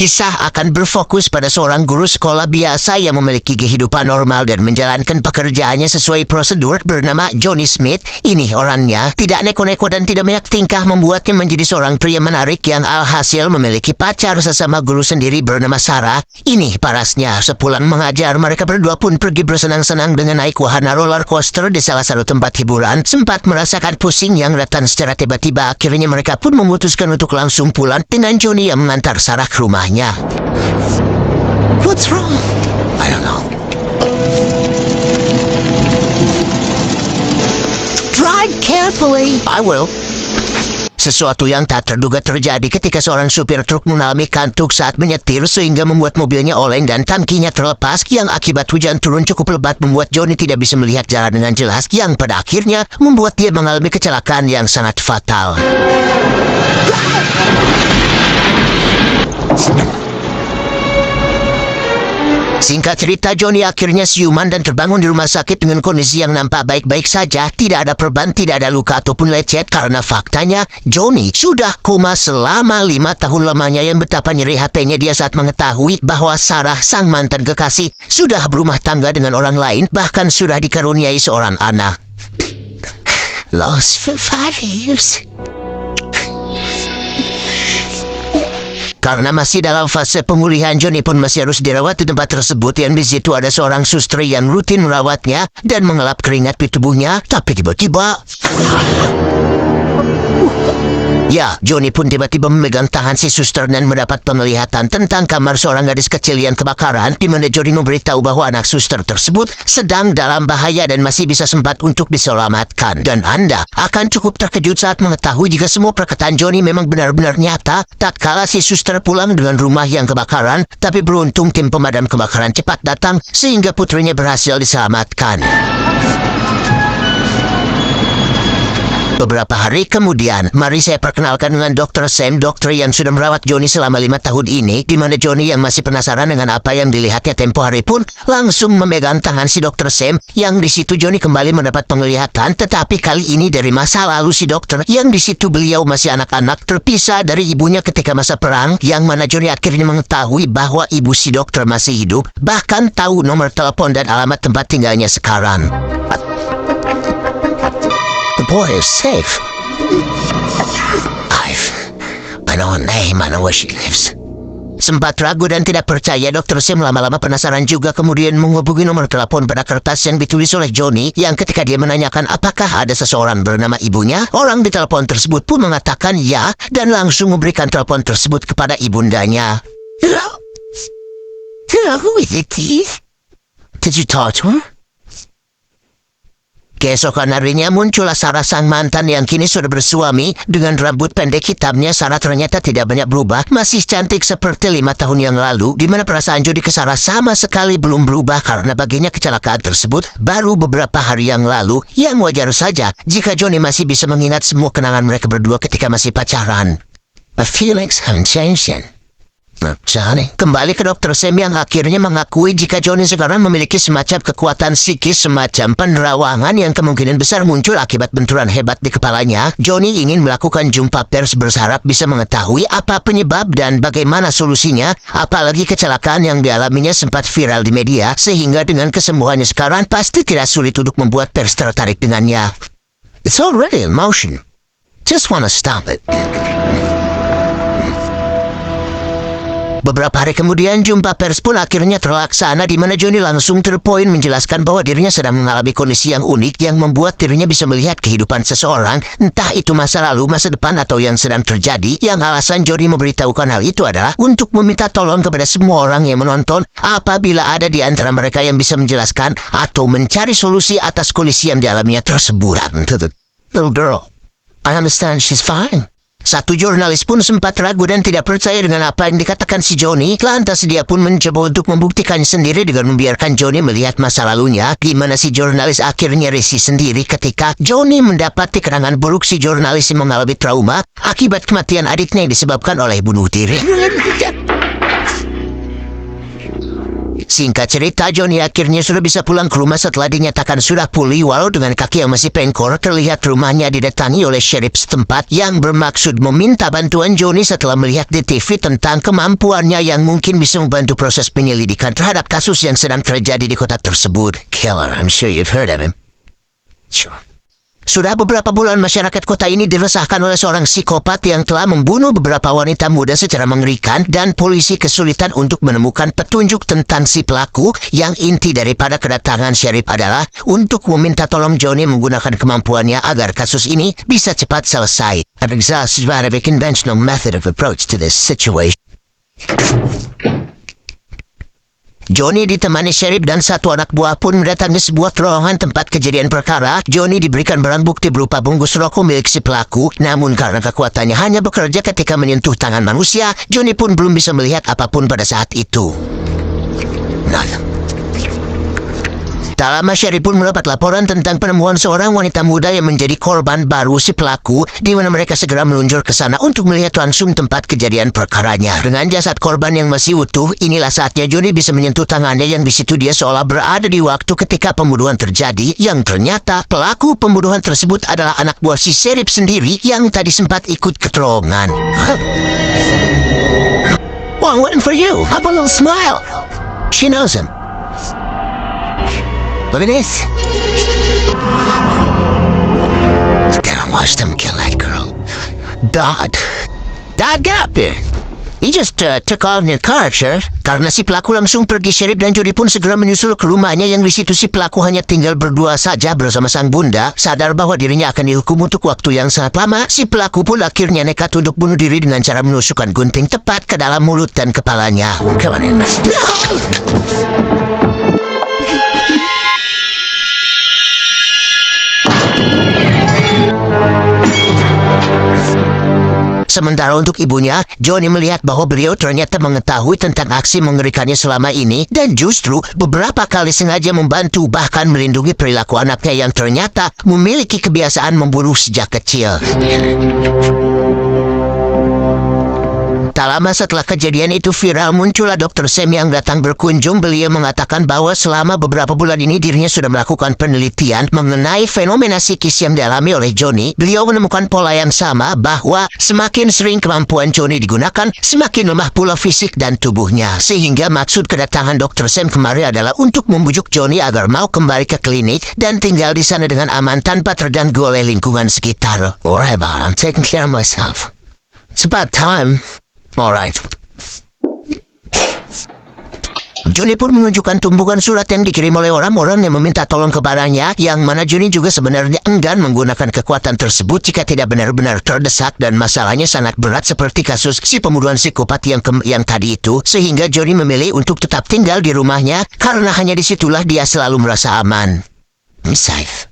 Kisah akan berfokus pada seorang guru sekolah biasa yang memiliki kehidupan normal dan menjalankan pekerjaannya sesuai prosedur bernama Johnny Smith. Ini orangnya tidak neko-neko dan tidak banyak tingkah membuatnya menjadi seorang pria menarik yang alhasil memiliki pacar sesama guru sendiri bernama Sarah. Ini parasnya, sepulang mengajar mereka berdua pun pergi bersenang-senang dengan naik wahana roller coaster di salah satu tempat hiburan. Sempat merasakan pusing yang datang secara tiba-tiba, akhirnya mereka pun memutuskan untuk langsung pulang dengan Johnny yang mengantar Sarah ke rumahnya. What's wrong? I don't know. Drive carefully. I will. Sesuatu yang tak terduga terjadi ketika seorang supir truk mengalami kantuk saat menyetir sehingga membuat mobilnya oleng dan tangkinya terlepas, yang akibat hujan turun cukup lebat membuat Johnny tidak bisa melihat jalan dengan jelas, yang pada akhirnya membuat dia mengalami kecelakaan yang sangat fatal. Singkat cerita, Johnny akhirnya siuman dan terbangun di rumah sakit dengan kondisi yang nampak baik-baik saja. Tidak ada perban, tidak ada luka ataupun lecet, karena faktanya Johnny sudah koma selama 5 tahun lamanya. Yang betapa nyeri hatinya dia saat mengetahui bahwa Sarah, sang mantan kekasih, sudah berumah tangga dengan orang lain, bahkan sudah dikaruniai seorang anak. Lost for 5 years. Karena masih dalam fase pemulihan, Johnny pun masih harus dirawat di tempat tersebut, yang di situ ada seorang suster yang rutin merawatnya dan mengelap keringat di tubuhnya. Tapi tiba-tiba, Johnny pun tiba-tiba memegang tangan si suster dan mendapat penglihatan tentang kamar seorang gadis kecil yang kebakaran, di mana Johnny memberitahu bahwa anak suster tersebut sedang dalam bahaya dan masih bisa sempat untuk diselamatkan. Dan Anda akan cukup terkejut saat mengetahui jika semua perkataan Johnny memang benar-benar nyata. Tak kala si suster pulang dengan rumah yang kebakaran, tapi beruntung tim pemadam kebakaran cepat datang sehingga putrinya berhasil diselamatkan. Beberapa hari kemudian, mari saya perkenalkan dengan Dr. Sam, dokter yang sudah merawat Johnny selama 5 tahun ini, di mana Johnny yang masih penasaran dengan apa yang dilihatnya tempo hari pun langsung memegang tangan si Dr. Sam, yang di situ Johnny kembali mendapat penglihatan, tetapi kali ini dari masa lalu si dokter, yang di situ beliau masih anak-anak terpisah dari ibunya ketika masa perang, yang mana Johnny akhirnya mengetahui bahwa ibu si dokter masih hidup, bahkan tahu nomor telepon dan alamat tempat tinggalnya sekarang. The boy is safe. I know her name, I know where she lives. Sempat ragu dan tidak percaya, Dr. Sam lama-lama penasaran juga, kemudian menghubungi nomor telepon pada kertas yang ditulis oleh Johnny, yang ketika dia menanyakan apakah ada seseorang bernama ibunya, orang di telepon tersebut pun mengatakan ya, dan langsung memberikan telepon tersebut kepada ibundanya. Hello, who is it, please? Did you talk to her? Keesokan harinya muncullah Sarah, sang mantan yang kini sudah bersuami. Dengan rambut pendek hitamnya, Sarah ternyata tidak banyak berubah, masih cantik seperti 5 tahun yang lalu, di mana perasaan Johnny ke Sarah sama sekali belum berubah karena baginya kecelakaan tersebut baru beberapa hari yang lalu, yang wajar saja jika Johnny masih bisa mengingat semua kenangan mereka berdua ketika masih pacaran. But feelings haven't changed yet. Johnny kembali ke Dr. Sam, yang akhirnya mengakui jika Johnny sekarang memiliki semacam kekuatan psikis, semacam penerawangan yang kemungkinan besar muncul akibat benturan hebat di kepalanya. Johnny ingin melakukan jumpa pers berharap bisa mengetahui apa penyebab dan bagaimana solusinya, apalagi kecelakaan yang dialaminya sempat viral di media, sehingga dengan kesembuhannya sekarang pasti tidak sulit untuk membuat pers tertarik dengannya. It's already in motion. Just wanna stop it. Beberapa hari kemudian, jumpa pers pun akhirnya terlaksana, di mana Johnny langsung terpoin menjelaskan bahwa dirinya sedang mengalami kondisi yang unik yang membuat dirinya bisa melihat kehidupan seseorang, entah itu masa lalu, masa depan, atau yang sedang terjadi. Yang alasan Johnny memberitahukan hal itu adalah untuk meminta tolong kepada semua orang yang menonton, apabila ada di antara mereka yang bisa menjelaskan atau mencari solusi atas kondisi yang dialaminya tersebut. Little girl, I understand she's fine. Satu jurnalis pun sempat ragu dan tidak percaya dengan apa yang dikatakan si Johnny. Lantas dia pun mencoba untuk membuktikannya sendiri dengan membiarkan Johnny melihat masa lalunya, di mana si jurnalis akhirnya risih sendiri ketika Johnny mendapati kenangan buruk si jurnalis yang mengalami trauma akibat kematian adiknya yang disebabkan oleh bunuh diri. Singkat cerita, Johnny akhirnya sudah bisa pulang ke rumah setelah dinyatakan sudah pulih, walau dengan kaki yang masih pengkor. Terlihat rumahnya didatangi oleh sheriff setempat yang bermaksud meminta bantuan Johnny setelah melihat di TV tentang kemampuannya yang mungkin bisa membantu proses penyelidikan terhadap kasus yang sedang terjadi di kota tersebut. Killer, I'm sure you've heard of him. Sure. Sudah beberapa bulan masyarakat kota ini diresahkan oleh seorang psikopat yang telah membunuh beberapa wanita muda secara mengerikan, dan polisi kesulitan untuk menemukan petunjuk tentang si pelaku. Yang inti daripada kedatangan sheriff adalah untuk meminta tolong Johnny menggunakan kemampuannya agar kasus ini bisa cepat selesai. I've exhausted a conventional method of approach to this situation. Johnny ditemani sheriff dan satu anak buah pun mendatangi sebuah terowongan tempat kejadian perkara. Johnny diberikan barang bukti berupa bungkus rokok milik si pelaku, namun karena kekuatannya hanya bekerja ketika menyentuh tangan manusia, Johnny pun belum bisa melihat apapun pada saat itu. Tak lama sheriff pun mendapat laporan tentang penemuan seorang wanita muda yang menjadi korban baru si pelaku, di mana mereka segera meluncur ke sana untuk melihat langsung tempat kejadian perkaranya. Dengan jasad korban yang masih utuh, inilah saatnya Johnny bisa menyentuh tangannya yang di situ dia seolah berada di waktu ketika pembunuhan terjadi, yang ternyata pelaku pembunuhan tersebut adalah anak buah si sheriff sendiri yang tadi sempat ikut ke terowongan. Well, I'm waiting for you. Have a little smile. She knows him. Look at this. Gotta watch them kill that girl. Dad, get up here. He just took off in the car, sir. Karena si pelaku langsung pergi, sheriff dan Johnny pun segera menyusul ke rumahnya yang di situ si pelaku hanya tinggal berdua saja bersama sang bunda. Sadar bahwa dirinya akan dihukum untuk waktu yang sangat lama, si pelaku pun akhirnya nekat untuk bunuh diri dengan cara menusukkan gunting tepat ke dalam mulut dan kepalanya. Come on in. Sementara untuk ibunya, Johnny melihat bahwa beliau ternyata mengetahui tentang aksi mengerikannya selama ini, dan justru beberapa kali sengaja membantu bahkan melindungi perilaku anaknya yang ternyata memiliki kebiasaan membunuh sejak kecil. Tak lama setelah kejadian itu viral, muncullah Dr. Sam yang datang berkunjung. Beliau mengatakan bahwa selama beberapa bulan ini dirinya sudah melakukan penelitian mengenai fenomena psikis yang dialami oleh Johnny. Beliau menemukan pola yang sama, bahwa semakin sering kemampuan Johnny digunakan, semakin lemah pula fisik dan tubuhnya. Sehingga maksud kedatangan Dr. Sam kemari adalah untuk membujuk Johnny agar mau kembali ke klinik dan tinggal di sana dengan aman tanpa terganggu oleh lingkungan sekitar. Alright, I'm taking care of myself. It's about time. Alright. Johnny pun menunjukkan tumpukan surat yang dikirim oleh orang-orang yang meminta tolong kepadanya, yang mana Johnny juga sebenarnya enggan menggunakan kekuatan tersebut jika tidak benar-benar terdesak dan masalahnya sangat berat seperti kasus si pembunuhan psikopat yang tadi itu, sehingga Johnny memilih untuk tetap tinggal di rumahnya karena hanya disitulah dia selalu merasa aman. Safe.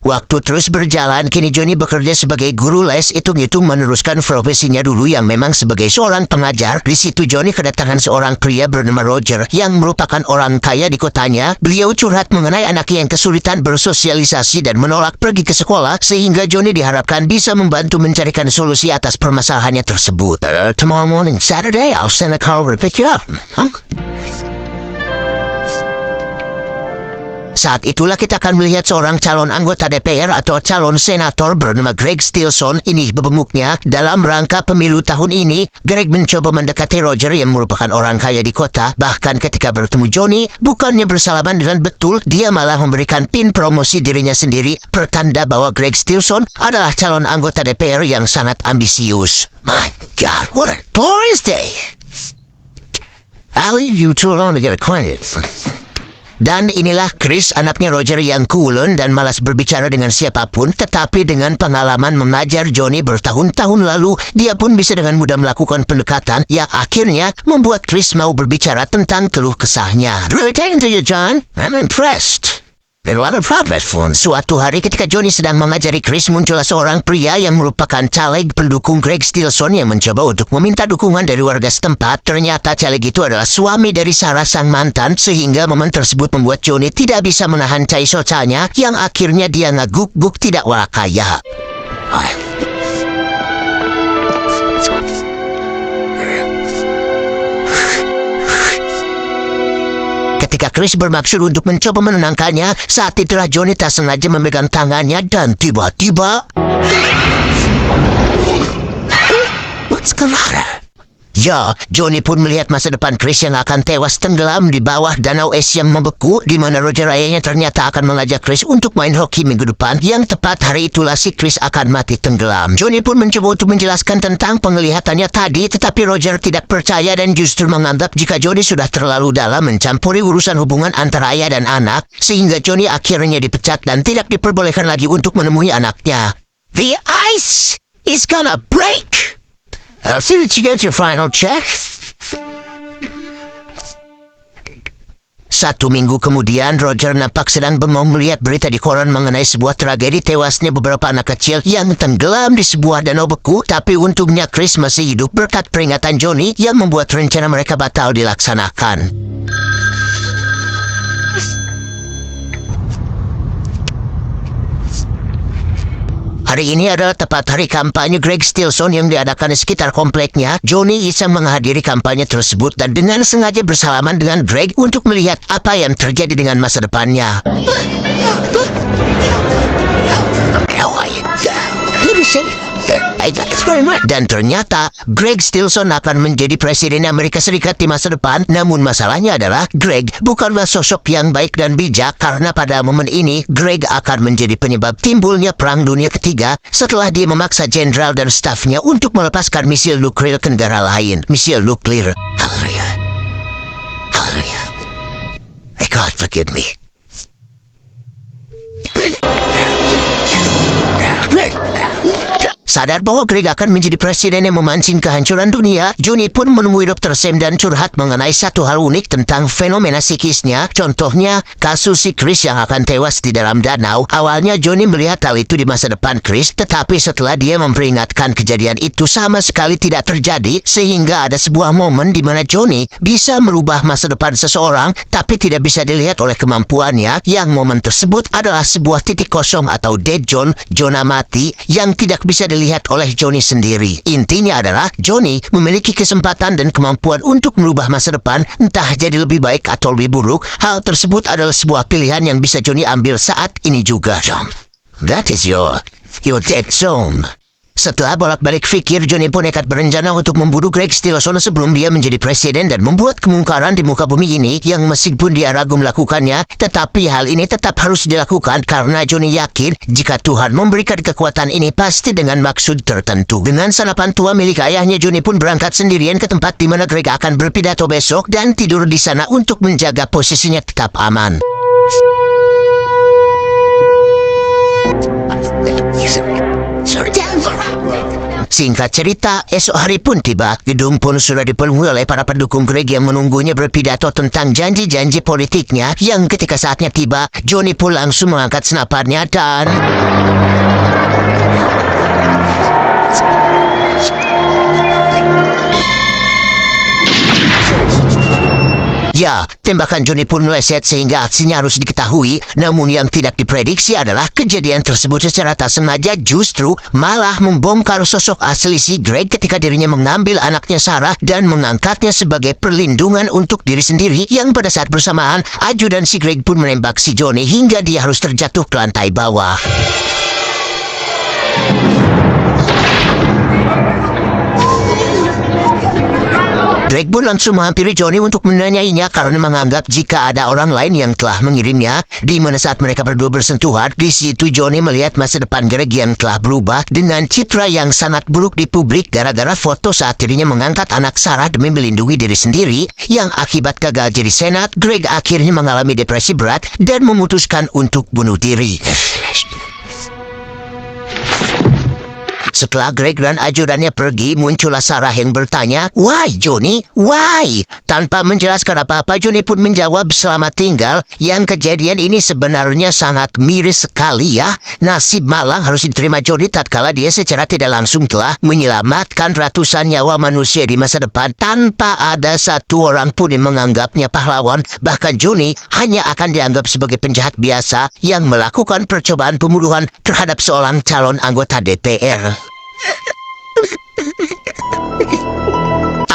Waktu terus berjalan, kini Johnny bekerja sebagai guru les, hitung-hitung meneruskan profesinya dulu yang memang sebagai seorang pengajar. Di situ Johnny kedatangan seorang pria bernama Roger yang merupakan orang kaya di kotanya. Beliau curhat mengenai anaknya yang kesulitan bersosialisasi dan menolak pergi ke sekolah, sehingga Johnny diharapkan bisa membantu mencarikan solusi atas permasalahannya tersebut. Tomorrow morning, Saturday, I'll send a car over to pick you up. Huh? Saat itulah kita akan melihat seorang calon anggota DPR atau calon senator bernama Greg Stilson. Ini bebemuknya dalam rangka pemilu tahun ini. Greg mencoba mendekati Roger yang merupakan orang kaya di kota. Bahkan ketika bertemu Johnny, bukannya bersalaman dengan betul, dia malah memberikan pin promosi dirinya sendiri, pertanda bahwa Greg Stilson adalah calon anggota DPR yang sangat ambisius. My God, what a glorious day! I'll leave you two alone to get acquainted. Dan inilah Chris, anaknya Roger yang kulon dan malas berbicara dengan siapapun, tetapi dengan pengalaman mengajar Johnny bertahun-tahun lalu, dia pun bisa dengan mudah melakukan pendekatan yang akhirnya membuat Chris mau berbicara tentang keluh kesahnya. Really taken to you, John. I'm impressed. There's a lot of progress, Fun. Suatu hari ketika Johnny sedang mengajari Chris, muncullah seorang pria yang merupakan caleg pendukung Greg Stilson yang mencoba untuk meminta dukungan dari warga setempat. Ternyata caleg itu adalah suami dari Sarah sang mantan, sehingga momen tersebut membuat Johnny tidak bisa menahan cai socanya, yang akhirnya dia ngaguk-guk tidak walakaya. Chris bermaksud untuk mencoba menenangkannya. Saat itulah Johnny tak sengaja memegang tangannya dan tiba-tiba... What's the matter? Ya, Johnny pun melihat masa depan Chris yang akan tewas tenggelam di bawah danau es yang membeku, di mana Roger ayahnya ternyata akan mengajak Chris untuk main hoki minggu depan, yang tepat hari itulah si Chris akan mati tenggelam. Johnny pun mencoba untuk menjelaskan tentang penglihatannya tadi, tetapi Roger tidak percaya dan justru menganggap jika Johnny sudah terlalu dalam mencampuri urusan hubungan antara ayah dan anak, sehingga Johnny akhirnya dipecat dan tidak diperbolehkan lagi untuk menemui anaknya. The ice is gonna break! I'll see that you get your final check. 1 minggu kemudian, Roger nampak sedang bengong melihat berita di koran mengenai sebuah tragedi tewasnya beberapa anak kecil yang tenggelam di sebuah danau beku. Tapi untungnya Chris masih hidup berkat peringatan Johnny yang membuat rencana mereka batal dilaksanakan. Hari ini adalah tepat hari kampanye Greg Stilson yang diadakan di sekitar kompleknya. Johnny iseng menghadiri kampanye tersebut dan dengan sengaja bersalaman dengan Greg untuk melihat apa yang terjadi dengan masa depannya. Dan ternyata Greg Stilson akan menjadi presiden Amerika Serikat di masa depan. Namun masalahnya adalah Greg bukanlah sosok yang baik dan bijak, karena pada momen ini Greg akan menjadi penyebab timbulnya Perang Dunia Ketiga setelah dia memaksa jenderal dan stafnya untuk melepaskan misil nuklir ke negara lain. Misil nuklir. Haleluya. Haleluya. May God forgive me. Sadar bahwa Greg akan menjadi presiden yang memancing kehancuran dunia, Johnny pun menemui Dr. Sam dan curhat mengenai satu hal unik tentang fenomena psikisnya. Contohnya, kasus si Chris yang akan tewas di dalam danau. Awalnya Johnny melihat hal itu di masa depan Chris, tetapi setelah dia memperingatkan kejadian itu sama sekali tidak terjadi, sehingga ada sebuah momen di mana Johnny bisa merubah masa depan seseorang, tapi tidak bisa dilihat oleh kemampuannya. Yang momen tersebut adalah sebuah titik kosong atau dead zone, zona mati, yang tidak bisa dilihat oleh Johnny sendiri. Intinya adalah Johnny memiliki kesempatan dan kemampuan untuk merubah masa depan, entah jadi lebih baik atau lebih buruk. Hal tersebut adalah sebuah pilihan yang bisa Johnny ambil saat ini juga. That is your dead zone. Setelah bolak-balik fikir, Johnny pun nekat berencana untuk membunuh Greg Stilson sebelum dia menjadi presiden dan membuat kemungkaran di muka bumi ini, yang meskipun dia ragu melakukannya, tetapi hal ini tetap harus dilakukan karena Johnny yakin jika Tuhan memberikan kekuatan ini pasti dengan maksud tertentu. Dengan sarapan tua milik ayahnya, Johnny pun berangkat sendirian ke tempat di mana Greg akan berpidato besok dan tidur di sana untuk menjaga posisinya tetap aman. Singkat cerita, esok hari pun tiba. Gedung pun sudah dipenuhi oleh para pendukung Greg yang menunggunya berpidato tentang janji-janji politiknya, yang ketika saatnya tiba, Johnny pun langsung mengangkat senapannya dan... Ya, tembakan Johnny pun meleset sehingga aksinya harus diketahui. Namun yang tidak diprediksi adalah kejadian tersebut secara tak sengaja justru malah membongkar sosok asli si Greg ketika dirinya mengambil anaknya Sarah dan mengangkatnya sebagai perlindungan untuk diri sendiri, yang pada saat bersamaan ajudan si Greg pun menembak si Johnny hingga dia harus terjatuh ke lantai bawah. Greg pun langsung menghampiri Johnny untuk menanyainya karena menganggap jika ada orang lain yang telah mengirimnya. Di mana saat mereka berdua bersentuhan, di situ Johnny melihat masa depan Greg yang telah berubah dengan citra yang sangat buruk di publik gara-gara foto saat dirinya mengangkat anak Sarah demi melindungi diri sendiri, yang akibat gagal jadi senat, Greg akhirnya mengalami depresi berat dan memutuskan untuk bunuh diri. Setelah Greg dan ajudannya pergi, muncullah Sarah yang bertanya, "Why, Johnny? Why?" Tanpa menjelaskan apa-apa, Johnny pun menjawab, "Selamat tinggal. Yang kejadian ini sebenarnya sangat miris sekali ya. Nasib malang harus diterima Johnny tatkala dia secara tidak langsung telah menyelamatkan ratusan nyawa manusia di masa depan tanpa ada satu orang pun yang menganggapnya pahlawan. Bahkan Johnny hanya akan dianggap sebagai penjahat biasa yang melakukan percobaan pembunuhan terhadap seorang calon anggota DPR."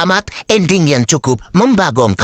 Tamat ending yang cukup membagongkan.